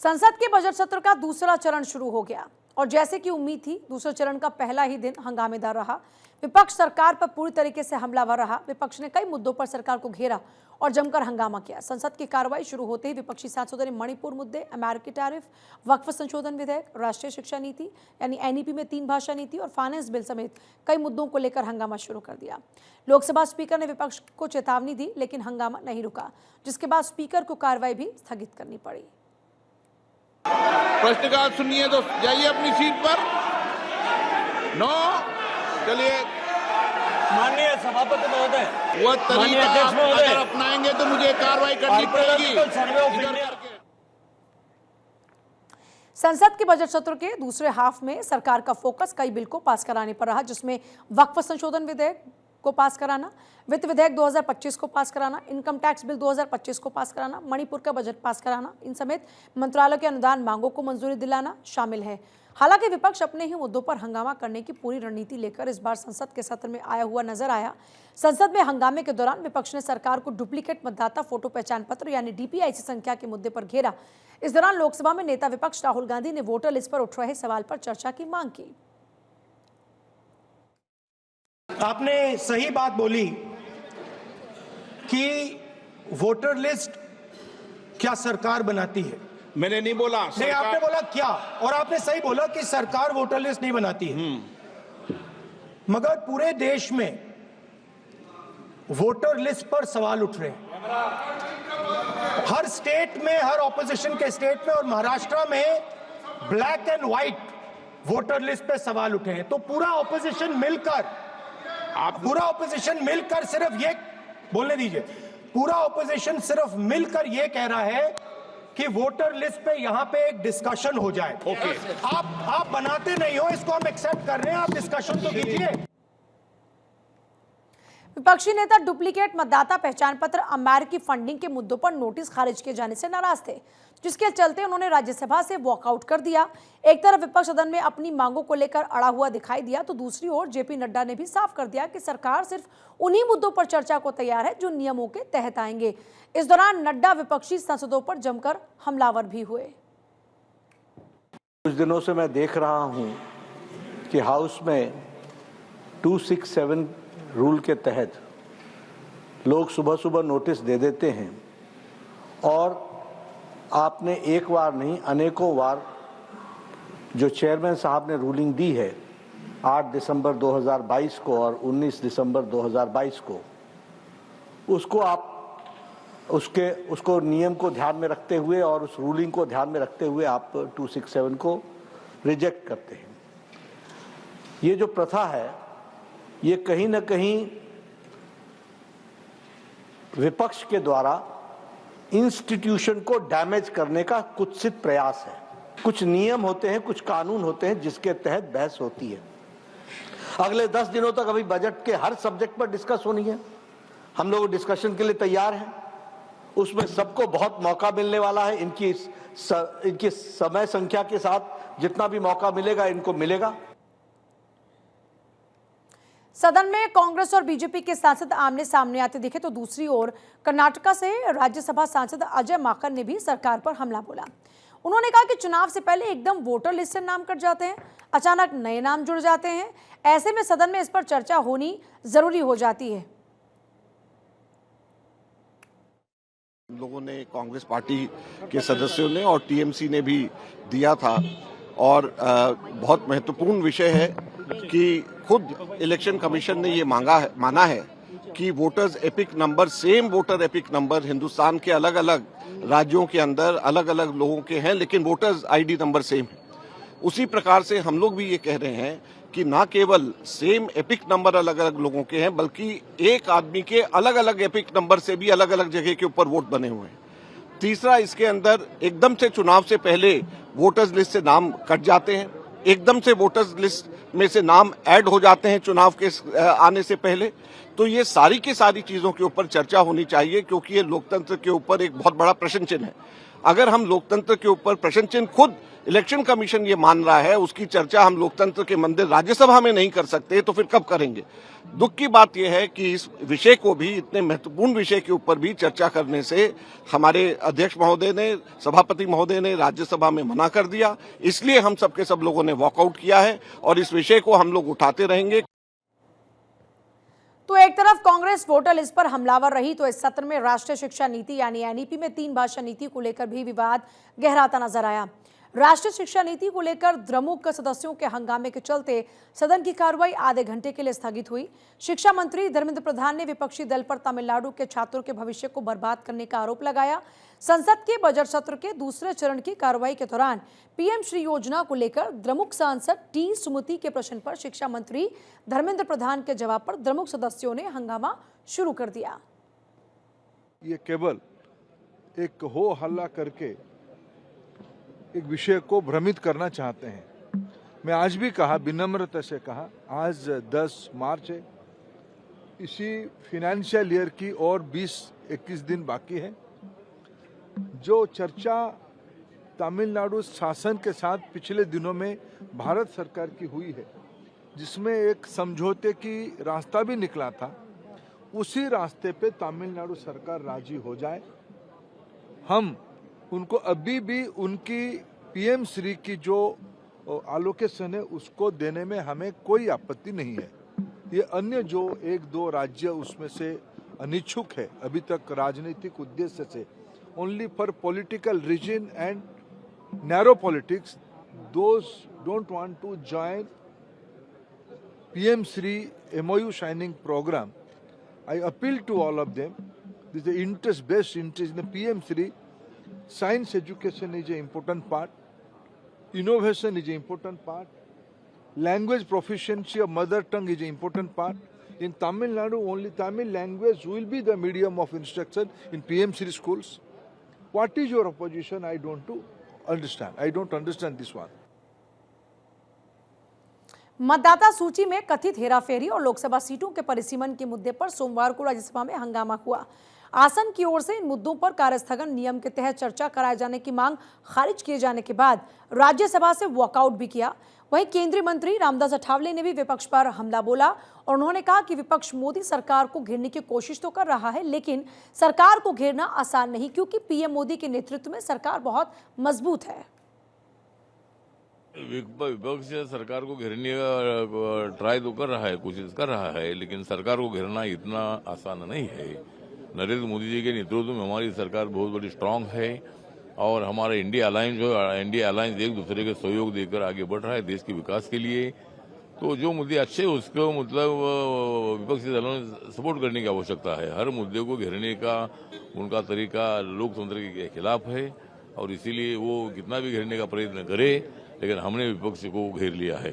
संसद के बजट सत्र का दूसरा चरण शुरू हो गया और जैसे कि उम्मीद थी दूसरे चरण का पहला ही दिन हंगामेदार रहा। विपक्ष सरकार पर पूरी तरीके से हमलावर रहा। विपक्ष ने कई मुद्दों पर सरकार को घेरा और जमकर हंगामा किया। संसद की कार्रवाई शुरू होते ही विपक्षी सांसदों ने मणिपुर मुद्दे, अमेरिकी टैरिफ, वक्फ संशोधन विधेयक, राष्ट्रीय शिक्षा नीति यानी एनईपी में 3 भाषा नीति और फाइनेंस बिल समेत कई मुद्दों को लेकर हंगामा शुरू कर दिया। लोकसभा स्पीकर ने विपक्ष को चेतावनी दी, लेकिन हंगामा नहीं रुका, जिसके बाद स्पीकर को कार्रवाई भी स्थगित करनी पड़ी। प्रश्नकाल सुनिए तो जाइए अपनी सीट पर। नो, चलिए। माननीय सभापति महोदय, वह तरीका आप अगर अपनाएंगे तो मुझे कार्रवाई करनी पड़ेगी। संसद के बजट सत्र के दूसरे हाफ में सरकार का फोकस कई बिल को पास कराने पर रहा, जिसमें वक्फ संशोधन विधेयक को पास कराना, वित्त विधेयक 2025 को पास कराना, इनकम टैक्स बिल 2025 को पास कराना, मणिपुर का बजट पास कराना, इन समेत मंत्रालयों के अनुदान मांगों को मंजूरी दिलाना शामिल है। हालांकि विपक्ष अपने ही मुद्दों पर हंगामा करने की पूरी रणनीति लेकर इस बार संसद के सत्र में आया हुआ नजर आया। संसद में हंगामे के दौरान विपक्ष ने सरकार को डुप्लीकेट मतदाता फोटो पहचान पत्र यानी डीपीआईसी संख्या के मुद्दे पर घेरा। इस दौरान लोकसभा में नेता विपक्ष राहुल गांधी ने वोटर लिस्ट पर उठ रहे सवाल पर चर्चा की मांग की। आपने सही बात बोली कि वोटर लिस्ट क्या सरकार बनाती है। मैंने नहीं बोला, नहीं, आपने बोला क्या, और आपने सही बोला कि सरकार वोटर लिस्ट नहीं बनाती है। मगर पूरे देश में वोटर लिस्ट पर सवाल उठ रहे हैं। हर स्टेट में, हर ऑपोजिशन के स्टेट में और महाराष्ट्र में black and white voter list पे सवाल उठे हैं। तो पूरा ऑपोजिशन मिलकर सिर्फ ये बोलने दीजिए, पूरा ऑपोजिशन सिर्फ मिलकर ये कह रहा है कि वोटर लिस्ट पे यहां पे एक डिस्कशन हो जाए। आप बनाते नहीं हो, इसको हम एक्सेप्ट कर रहे हैं, आप डिस्कशन तो कीजिए। विपक्षी नेता डुप्लीकेट मतदाता पहचान पत्र, अमेरिकी फंडिंग के मुद्दों पर नोटिस खारिज किए जाने से नाराज थे, जिसके चलते उन्होंने राज्यसभा से वॉकआउट कर दिया। एक तरफ विपक्ष सदन में अपनी मांगों को लेकर अड़ा हुआ दिखाई दिया, तो दूसरी ओर जेपी नड्डा ने भी साफ कर दिया कि सरकार सिर्फ उन्हीं मुद्दों पर चर्चा को तैयार है जो नियमों के तहत आएंगे। इस दौरान नड्डा विपक्षी सांसदों पर जमकर हमलावर भी हुए। कुछ दिनों से मैं देख रहा हूं कि हाउस में 267 रूल के तहत लोग सुबह सुबह नोटिस दे देते हैं और आपने एक बार नहीं अनेकों बार जो चेयरमैन साहब ने रूलिंग दी है 8 दिसंबर 2022 को और 19 दिसंबर 2022 को, उसको नियम को ध्यान में रखते हुए और उस रूलिंग को ध्यान में रखते हुए आप 267 को रिजेक्ट करते हैं। ये जो प्रथा है ये कहीं ना कहीं विपक्ष के द्वारा इंस्टीट्यूशन को डैमेज करने का कुत्सित प्रयास है। कुछ नियम होते हैं, कुछ कानून होते हैं जिसके तहत बहस होती है। अगले 10 दिनों तक अभी बजट के हर सब्जेक्ट पर डिस्कस होनी है। हम लोग डिस्कशन के लिए तैयार हैं। उसमें सबको बहुत मौका मिलने वाला है। इनकी समय संख्या के साथ जितना भी मौका मिलेगा इनको मिलेगा। सदन में कांग्रेस और बीजेपी के सांसद आमने सामने आते दिखे, तो दूसरी ओर कर्नाटका से राज्यसभा सांसद अजय माकन ने भी सरकार पर हमला बोला। उन्होंने कहा कि चुनाव से पहले एकदम वोटर लिस्ट से नाम कट जाते हैं, अचानक नए नाम जुड़ जाते हैं। ऐसे में सदन में इस पर चर्चा होनी जरूरी हो जाती है। लोगों ने, कांग्रेस पार्टी के सदस्यों ने और टीएमसी ने भी दिया था और बहुत महत्वपूर्ण विषय है कि खुद इलेक्शन कमीशन ने ये माना है कि voters epic number, same voter epic number Hindustan के अलग अलग राज्यों के अंदर अलग अलग लोगों के हैं, लेकिन वोटर्स आईडी नंबर सेम है। उसी प्रकार से हम लोग भी ये कह रहे हैं कि ना केवल सेम एपिक नंबर अलग अलग लोगों के हैं, बल्कि एक आदमी के अलग अलग एपिक नंबर से भी अलग अलग जगह के ऊपर वोट बने हुए हैं। तीसरा, इसके अंदर एकदम से चुनाव से पहले वोटर्स लिस्ट से नाम कट जाते हैं, एकदम से वोटर्स लिस्ट में से नाम ऐड हो जाते हैं चुनाव के आने से पहले। तो ये सारी की सारी चीजों के ऊपर चर्चा होनी चाहिए, क्योंकि ये लोकतंत्र के ऊपर एक बहुत बड़ा प्रश्न चिन्ह है। अगर हम लोकतंत्र के ऊपर प्रश्न चिन्ह खुद इलेक्शन कमीशन ये मान रहा है, उसकी चर्चा हम लोकतंत्र के मंदिर राज्यसभा में नहीं कर सकते, तो फिर कब करेंगे? दुख की बात यह है कि इस विषय को भी, इतने महत्वपूर्ण विषय के ऊपर भी चर्चा करने से हमारे अध्यक्ष महोदय ने, सभापति महोदय ने राज्यसभा में मना कर दिया। इसलिए हम सबके सब लोगों ने वॉकआउट किया है और इस विषय को हम लोग उठाते रहेंगे। तो एक तरफ कांग्रेस वोटर लिस्ट पर हमलावर रही, तो इस सत्र में राष्ट्रीय शिक्षा नीति यानी एनईपी में 3 भाषा नीति को लेकर भी विवाद गहराता नजर आया। राष्ट्रीय शिक्षा नीति को लेकर द्रमुक सदस्यों के हंगामे के चलते सदन की कार्रवाई आधे घंटे के लिए स्थगित हुई। शिक्षा मंत्री धर्मेंद्र प्रधान ने विपक्षी दल पर तमिलनाडु के छात्रों के भविष्य को बर्बाद करने का आरोप लगाया। संसद के बजट सत्र के दूसरे चरण की कार्रवाई के दौरान पीएम श्री योजना को लेकर द्रमुक सांसद टी सुमति के प्रश्न पर शिक्षा मंत्री धर्मेंद्र प्रधान के जवाब पर द्रमुक सदस्यों ने हंगामा शुरू कर दिया। ये केवल एक हो हल्ला करके एक विषय को भ्रमित करना चाहते हैं। मैं आज भी कहा, विनम्रता से कहा, आज 10 मार्च है, इसी फाइनेंशियल ईयर की और 20-21 दिन बाकी है। जो चर्चा तमिलनाडु शासन के साथ पिछले दिनों में भारत सरकार की हुई है, जिसमें एक समझौते की रास्ता भी निकला था, उसी रास्ते पे तमिलनाडु सरकार राजी हो जाए। हम उनको अभी भी उनकी पीएम श्री की जो एलोकेशन है उसको देने में हमें कोई आपत्ति नहीं है। ये अन्य जो 1-2 राज्य उसमें से अनिच्छुक है अभी तक राजनीतिक उद्देश्य से, only for political reason and narrow politics, those don't want to join PM Shri MOU signing program. I appeal to all of them. This is the interest, best interest in the PM Shri. Science education is an important part. Innovation is an important part. Language proficiency of mother tongue is an important part. In Tamil Nadu, only Tamil language will be the medium of instruction in PM Shri schools. What is your opposition? I don't understand. I don't understand this one. मतदाता सूची में कथित हेराफेरी और लोकसभा सीटों के परिसीमन के मुद्दे पर सोमवार को राज्यसभा में हंगामा हुआ। आसन की ओर से इन मुद्दों पर कार्यस्थगन नियम के तहत चर्चा कराए जाने की मांग खारिज किए जाने के बाद राज्यसभा से वॉकआउट भी किया। वहीं केंद्रीय मंत्री रामदास अठावले ने भी विपक्ष पर हमला बोला और उन्होंने कहा कि विपक्ष मोदी सरकार को घेरने की कोशिश तो कर रहा है, लेकिन सरकार को घेरना आसान नहीं, क्योंकि पीएम मोदी के नेतृत्व में सरकार बहुत मजबूत है। विपक्ष सरकार को घेरने का ट्राई तो कर रहा है, कोशिश कर रहा है, लेकिन सरकार को घेरना इतना आसान नहीं है। नरेंद्र मोदी जी के नेतृत्व में हमारी सरकार बहुत बड़ी स्ट्रांग है और हमारा इंडिया अलायंस एक दूसरे के सहयोग देकर आगे बढ़ रहा है देश के विकास के लिए। तो जो मुद्दे अच्छे हैं उसको विपक्षी दलों ने सपोर्ट करने की आवश्यकता है। हर मुद्दे को घेरने का उनका तरीका लोकतंत्र के खिलाफ है और इसीलिए वो कितना भी घेरने का प्रयत्न करे, लेकिन हमने विपक्ष को घेर लिया है।